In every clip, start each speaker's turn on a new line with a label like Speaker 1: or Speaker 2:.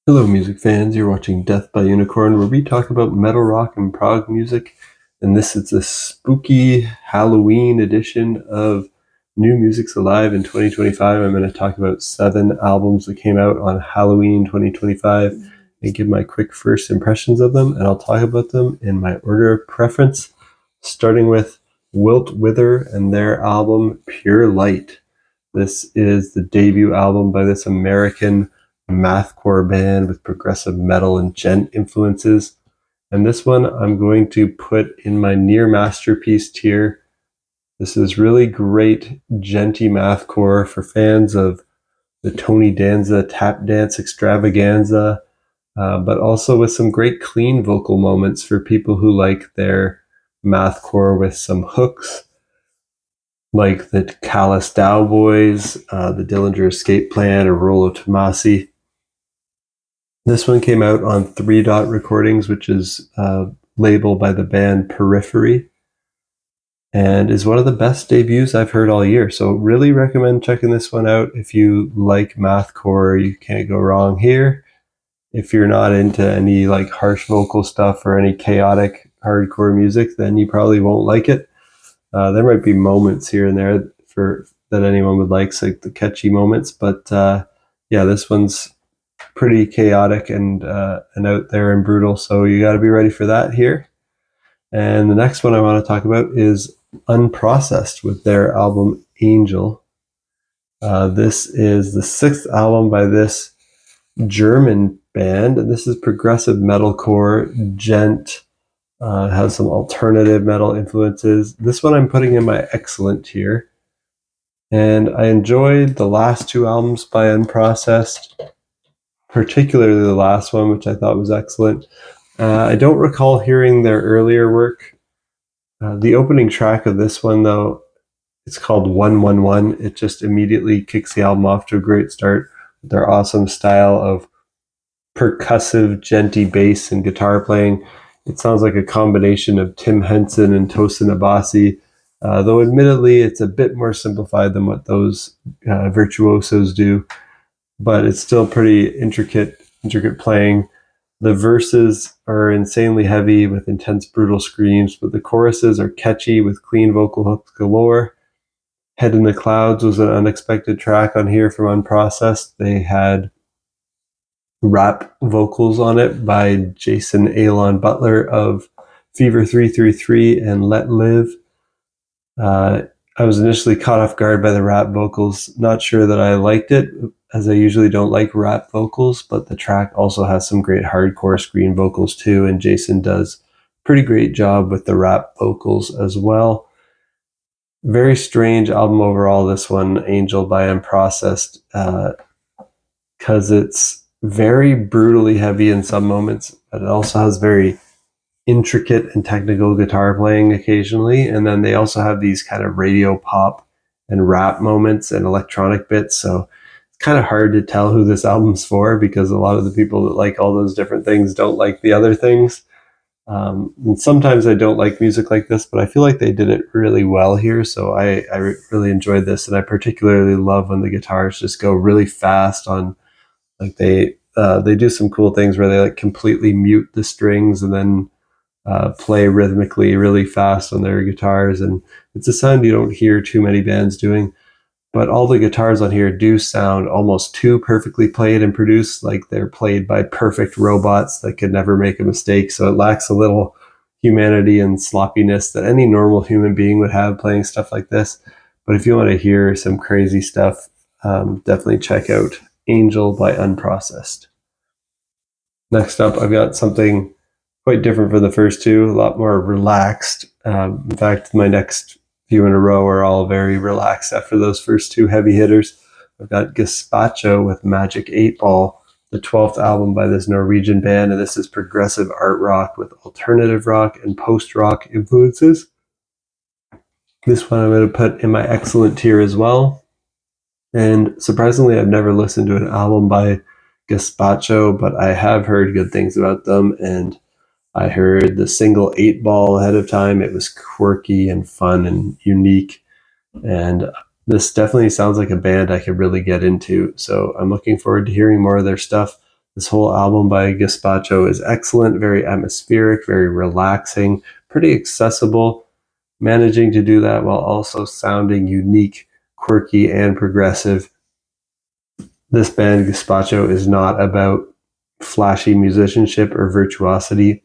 Speaker 1: Hello, music fans. You're watching Death by Unicorn, where we talk about metal rock and prog music. And this is the spooky Halloween edition of New Music's Alive in 2025. I'm going to talk about 7 albums that came out on Halloween 2025 and give my quick first impressions of them. And I'll talk about them in my order of preference, starting with Wiltwither and their album Pure Light. This is the debut album by this American mathcore band with progressive metal and gent influences. And this one I'm going to put in my near masterpiece tier. This is really great genty mathcore for fans of the Tony Danza tap dance extravaganza, but also with some great clean vocal moments for people who like their mathcore with some hooks, like the Callous Dowboys, the Dillinger Escape Plan, or Rollo Tomasi. This one came out on 3 Dot Recordings, which is labeled by the band Periphery, and is one of the best debuts I've heard all year. So really recommend checking this one out. If you like mathcore, you can't go wrong here. If you're not into any like harsh vocal stuff or any chaotic hardcore music, then you probably won't like it. There might be moments here and there for that anyone would like the catchy moments, but yeah, this one's pretty chaotic and out there and brutal, so you got to be ready for that here. And the next one I want to talk about is Unprocessed with their album Angel. This is the 6th album by this German band, and this is progressive metalcore, gent, has some alternative metal influences. This one I'm putting in my excellent tier, and I enjoyed the last 2 albums by Unprocessed, particularly the last one, which I thought was excellent. I don't recall hearing their earlier work. The opening track of this one, though, it's called 111. It just immediately kicks the album off to a great start with their awesome style of percussive, genty bass and guitar playing. It sounds like a combination of Tim Henson and Tosin Abasi, though admittedly it's a bit more simplified than what those virtuosos do, but it's still pretty intricate playing. The verses are insanely heavy with intense, brutal screams, but the choruses are catchy with clean vocal hooks galore. Head in the Clouds was an unexpected track on here from Unprocessed. They had rap vocals on it by Jason Alon Butler of Fever 333 and Let Live. I was initially caught off guard by the rap vocals. Not sure that I liked it, as I usually don't like rap vocals, but the track also has some great hardcore screen vocals too, and Jason does a pretty great job with the rap vocals as well. Very strange album overall, this one, Angel by Unprocessed, because it's very brutally heavy in some moments, but it also has very intricate and technical guitar playing occasionally, and then they also have these kind of radio pop and rap moments and electronic bits, so it's kind of hard to tell who this album's for, because a lot of the people that like all those different things don't like the other things. And sometimes I don't like music like this, but I feel like they did it really well here, so I really enjoyed this, and I particularly love when the guitars just go really fast on, like they do some cool things where they like completely mute the strings and then play rhythmically really fast on their guitars, and it's a sound you don't hear too many bands doing. But all the guitars on here do sound almost too perfectly played and produced, like they're played by perfect robots that could never make a mistake. So it lacks a little humanity and sloppiness that any normal human being would have playing stuff like this. But if you want to hear some crazy stuff, definitely check out Angel by Unprocessed. Next up, I've got something quite different from the first 2, a lot more relaxed. In fact, my next few in a row are all very relaxed after those first 2 heavy hitters. I've got Gazpacho with Magic 8 Ball, the 12th album by this Norwegian band, and this is progressive art rock with alternative rock and post-rock influences. This one I'm going to put in my excellent tier as well. And surprisingly, I've never listened to an album by Gazpacho, but I have heard good things about them, and I heard the single 8 Ball ahead of time. It was quirky and fun and unique, and this definitely sounds like a band I could really get into, so I'm looking forward to hearing more of their stuff. This whole album by Gazpacho is excellent, very atmospheric, very relaxing, pretty accessible, managing to do that while also sounding unique, quirky, and progressive. This band, Gazpacho, is not about flashy musicianship or virtuosity.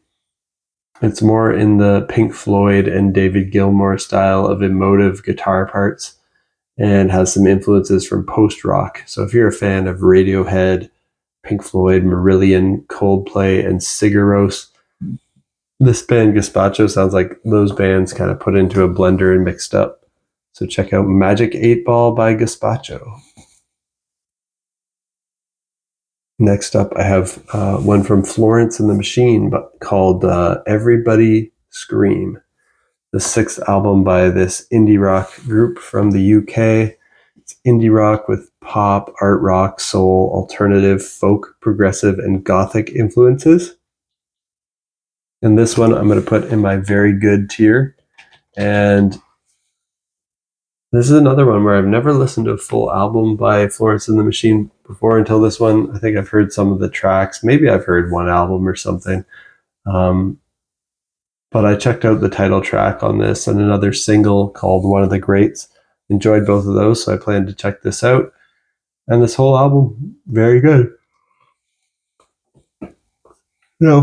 Speaker 1: It's more in the Pink Floyd and David Gilmour style of emotive guitar parts and has some influences from post-rock. So if you're a fan of Radiohead, Pink Floyd, Marillion, Coldplay, and Sigur Rós, this band Gazpacho sounds like those bands kind of put into a blender and mixed up. So check out Magic 8 Ball by Gazpacho. Next up, I have one from Florence and the Machine called Everybody Scream, the 6th album by this indie rock group from the UK. It's indie rock with pop, art rock, soul, alternative, folk, progressive, and gothic influences. And this one I'm going to put in my very good tier. And this is another one where I've never listened to a full album by Florence and the Machine before until this one. I think I've heard some of the tracks. Maybe I've heard one album or something. But I checked out the title track on this and another single called One of the Greats. Enjoyed both of those, so I plan to check this out. And this whole album, very good.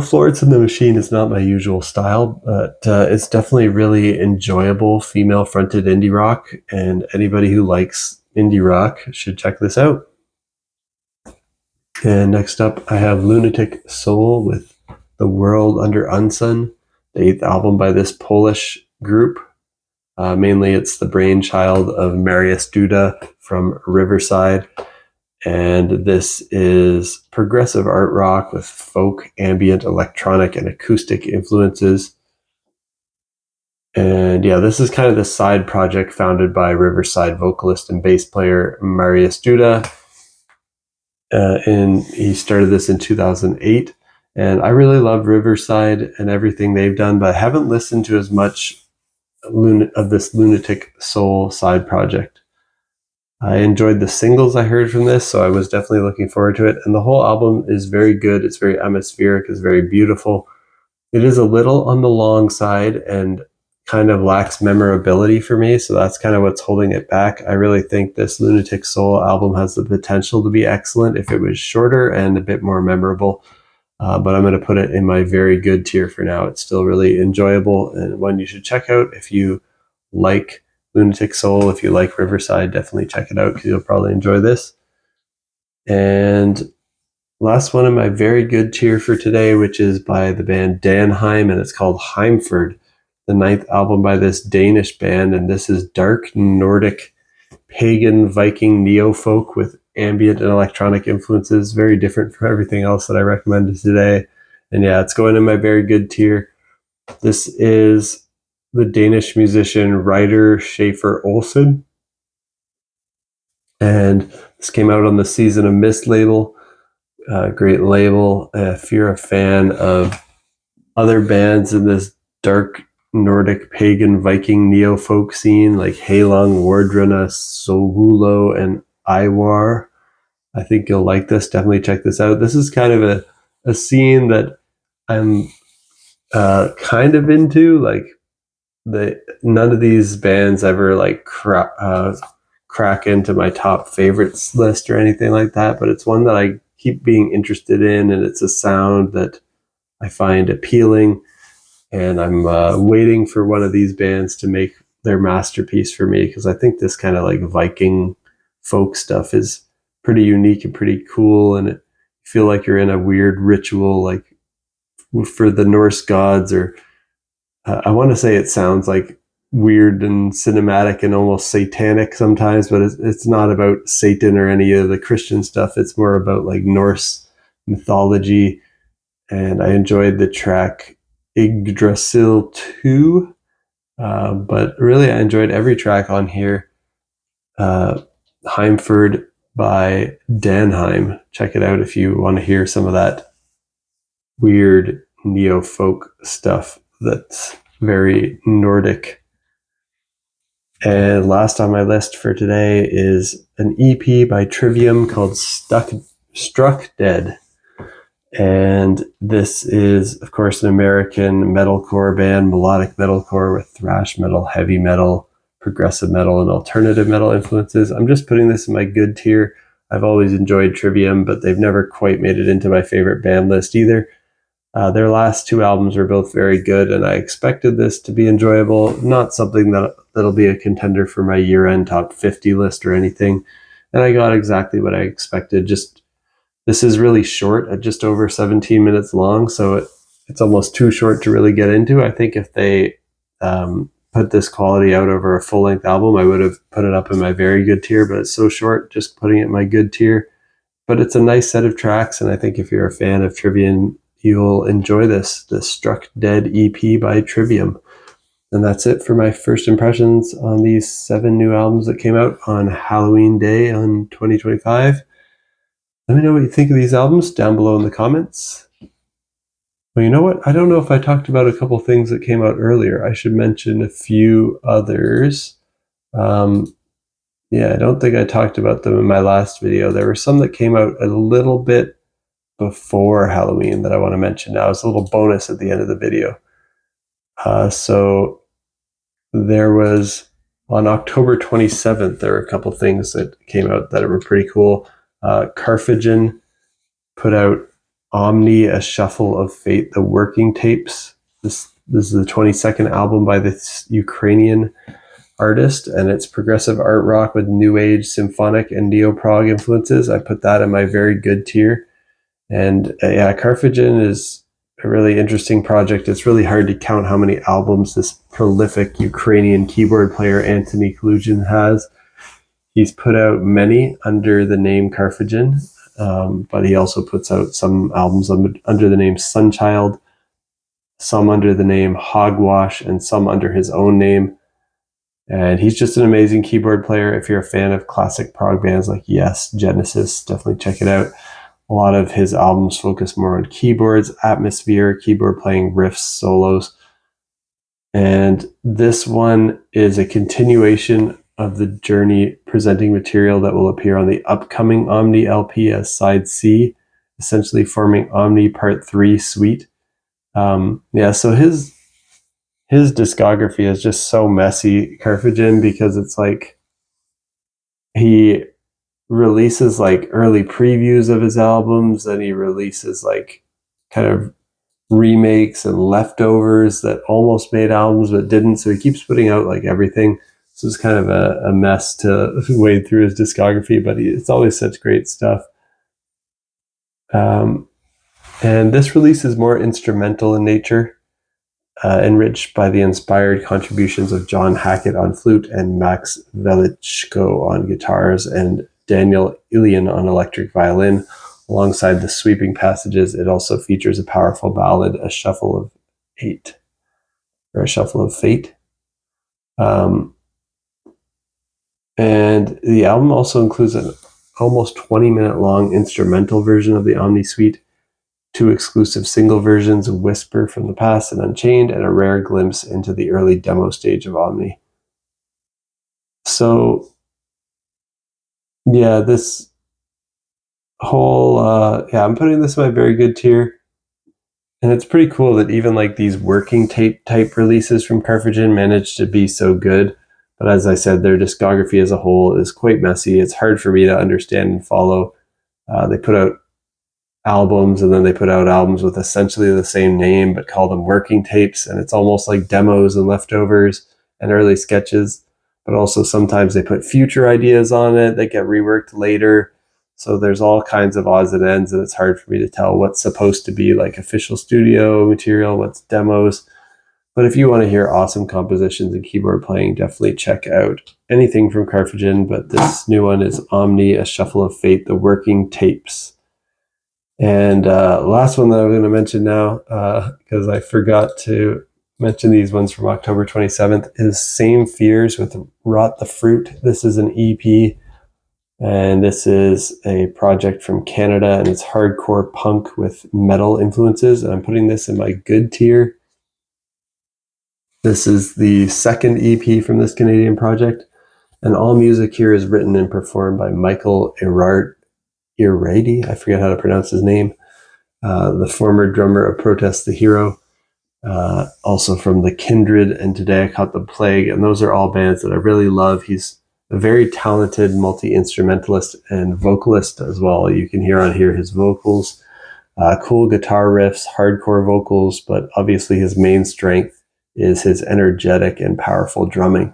Speaker 1: Florence and the Machine is not my usual style, but it's definitely really enjoyable female-fronted indie rock, and anybody who likes indie rock should check this out. And next up, I have Lunatic Soul with The World Under Unsun, the 8th album by this Polish group. Mainly it's the brainchild of Mariusz Duda from Riverside. And this is progressive art rock with folk, ambient, electronic, and acoustic influences. And yeah, this is kind of the side project founded by Riverside vocalist and bass player Mariusz Duda. And he started this in 2008. And I really love Riverside and everything they've done, but I haven't listened to as much of this Lunatic Soul side project. I enjoyed the singles I heard from this, so I was definitely looking forward to it. And the whole album is very good. It's very atmospheric. It's very beautiful. It is a little on the long side and kind of lacks memorability for me, so that's kind of what's holding it back. I really think this Lunatic Soul album has the potential to be excellent if it was shorter and a bit more memorable. But I'm going to put it in my very good tier for now. It's still really enjoyable and one you should check out if you like Lunatic Soul. If you like Riverside, definitely check it out because you'll probably enjoy this. And last one in my very good tier for today, which is by the band Danheim, and it's called Heimferd, the 9th album by this Danish band. And this is dark Nordic, Pagan, Viking neo-folk with ambient and electronic influences, very different from everything else that I recommended today. And yeah, it's going in my very good tier. This is the Danish musician Ryder Schaefer Olsen. And this came out on the Season of Mist label. Great label. If you're a fan of other bands in this dark Nordic pagan Viking neo-folk scene like Halung, Wardruna, Solulo, and Iwar, I think you'll like this. Definitely check this out. This is kind of a scene that I'm kind of into. Like none of these bands ever like crack into my top favorites list or anything like that, but it's one that I keep being interested in, and it's a sound that I find appealing, and I'm waiting for one of these bands to make their masterpiece for me, because I think this kind of like Viking folk stuff is pretty unique and pretty cool, and you feel like you're in a weird ritual like for the Norse gods, or I want to say it sounds like weird and cinematic and almost satanic sometimes, but it's not about Satan or any of the Christian stuff. It's more about like Norse mythology. And I enjoyed the track Yggdrasil 2, but really I enjoyed every track on here. Heimferd by Danheim. Check it out if you want to hear some of that weird neo-folk stuff that's very Nordic. And last on my list for today is an EP by Trivium called Struck Dead. And this is, of course, an American metalcore band, melodic metalcore with thrash metal, heavy metal, progressive metal, and alternative metal influences. I'm just putting this in my good tier. I've always enjoyed Trivium, but they've never quite made it into my favorite band list either. Their last two albums were both very good, and I expected this to be enjoyable. Not something that'll be a contender for my year-end top 50 list or anything. And I got exactly what I expected. Just this is really short, at just over 17 minutes long, so it's almost too short to really get into. I think if they put this quality out over a full-length album, I would have put it up in my very good tier, but it's so short, just putting it in my good tier. But it's a nice set of tracks, and I think if you're a fan of Trivium, you'll enjoy this Struck Dead EP by Trivium. And that's it for my first impressions on these 7 new albums that came out on Halloween Day on 2025. Let me know what you think of these albums down below in the comments. Well, you know what? I don't know if I talked about a couple things that came out earlier. I should mention a few others. Yeah, I don't think I talked about them in my last video. There were some that came out a little bit before Halloween that I want to mention now. It's a little bonus at the end of the video. So there was, on October 27th, there were a couple things that came out that were pretty cool. Karfagen put out OMNI, A Shuffle of Fate, the working tapes. This is the 22nd album by this Ukrainian artist, and it's progressive art rock with new age, symphonic, and neo-prog influences. I put that in my very good tier. And yeah, Karfagen is a really interesting project. It's really hard to count how many albums this prolific Ukrainian keyboard player Anthony Kalugin has. He's put out many under the name Karfagen, but he also puts out some albums under the name Sunchild, some under the name Hogwash, and some under his own name. And he's just an amazing keyboard player. If you're a fan of classic prog bands like Yes, Genesis, definitely check it out. A lot of his albums focus more on keyboards, atmosphere, keyboard playing, riffs, solos. And this one is a continuation of the Journey presenting material that will appear on the upcoming OMNI LP as Side C, essentially forming OMNI Part 3 Suite. Yeah, so his discography is just so messy, Karfagen, because it's like he releases like early previews of his albums, and he releases like kind of remakes and leftovers that almost made albums but didn't. So he keeps putting out like everything. So it's kind of a mess to wade through his discography, but it's always such great stuff. And this release is more instrumental in nature, enriched by the inspired contributions of John Hackett on flute and Max Velichko on guitars and Daniel Ilian on electric violin. Alongside the sweeping passages, it also features a powerful ballad, A Shuffle of Fate. And the album also includes an almost 20-minute long instrumental version of the OMNI Suite, 2 exclusive single versions, Whisper from the Past and Unchained, and a rare glimpse into the early demo stage of OMNI. So, yeah, this whole, I'm putting this in my very good tier. And it's pretty cool that even like these working tape type releases from Karfagen managed to be so good. But as I said, their discography as a whole is quite messy. It's hard for me to understand and follow. They put out albums, and then they put out albums with essentially the same name but call them working tapes, and it's almost like demos and leftovers and early sketches. But also sometimes they put future ideas on it that get reworked later. So there's all kinds of odds and ends, and it's hard for me to tell what's supposed to be like official studio material, what's demos. But if you want to hear awesome compositions and keyboard playing, definitely check out anything from Karfagen. But this new one is OMNI, A Shuffle of Fate, the working tapes. And last one that I'm going to mention now, because I forgot to mention these ones from October 27th, is Same Fears with Rot the Fruit. This is an EP, and this is a project from Canada, and it's hardcore punk with metal influences, and I'm putting this in my good tier. This is the second EP from this Canadian project, and all music here is written and performed by Michael Irradi. I forget how to pronounce his name. the former drummer of Protest the Hero, also from The Kindred, and Today I Caught the Plague. And those are all bands that I really love. He's a very talented multi-instrumentalist and vocalist as well. You can hear on here his vocals, cool guitar riffs, hardcore vocals, but obviously his main strength is his energetic and powerful drumming.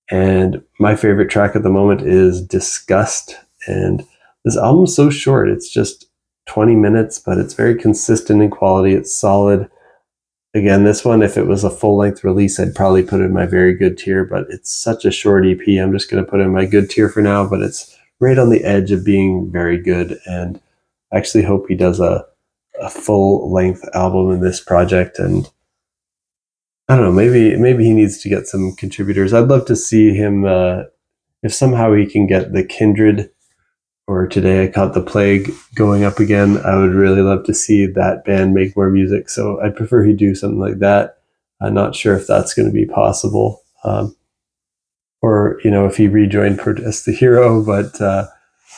Speaker 1: And my favorite track at the moment is Disgust. And this album's so short. It's just 20 minutes, but it's very consistent in quality. It's solid. Again, this one, if it was a full-length release, I'd probably put it in my very good tier, but it's such a short EP. I'm just going to put it in my good tier for now, but it's right on the edge of being very good. And I actually hope he does a full-length album in this project. And I don't know, maybe he needs to get some contributors. I'd love to see him, if somehow he can get The Kindred or Today I Caught the Plague going up again. I would really love to see that band make more music. So I'd prefer he do something like that. I'm not sure if that's going to be possible. Or, if he rejoined Protest the Hero, but,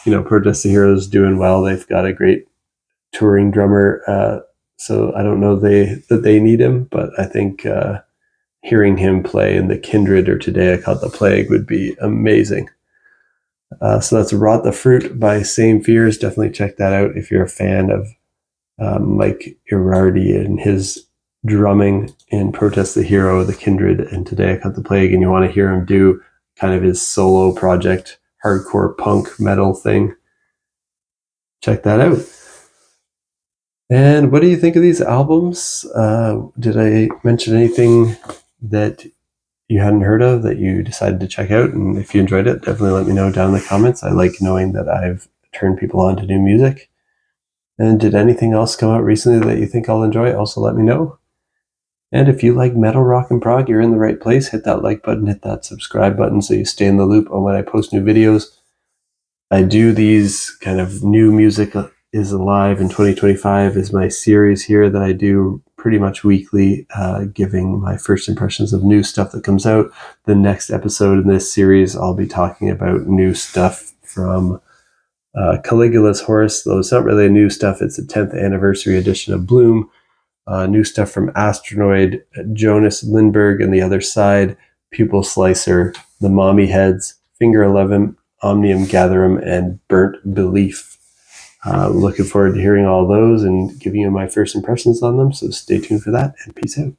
Speaker 1: Protest the Hero is doing well. They've got a great touring drummer. So I don't know that they need him, but I think hearing him play in The Kindred or Today I Caught the Plague would be amazing. So that's Rot the Fruit by Same Fears. Definitely check that out if you're a fan of Mike Irardi and his drumming in Protest the Hero, The Kindred, and Today I Caught the Plague, and you want to hear him do kind of his solo project, hardcore punk metal thing. Check that out. And what do you think of these albums? Did I mention anything that you hadn't heard of that you decided to check out? And if you enjoyed it, definitely let me know down in the comments. I like knowing that I've turned people on to new music. And did anything else come out recently that you think I'll enjoy? Also let me know. And if you like metal, rock, and prog, you're in the right place. Hit that like button, hit that subscribe button so you stay in the loop on when I post new videos. I do these kind of new music is alive in 2025 is my series here that I do pretty much weekly, giving my first impressions of new stuff that comes out. The next episode in this series, I'll be talking about new stuff from Caligula's Horse, though it's not really new stuff. It's a 10th anniversary edition of Bloom. New stuff from Astronoid, Jonas Lindberg and the Other Side, Pupil Slicer, The Mommy Heads, Finger 11, Omnium Gatherum, and Burnt Belief. Looking forward to hearing all those and giving you my first impressions on them. So stay tuned for that, and peace out.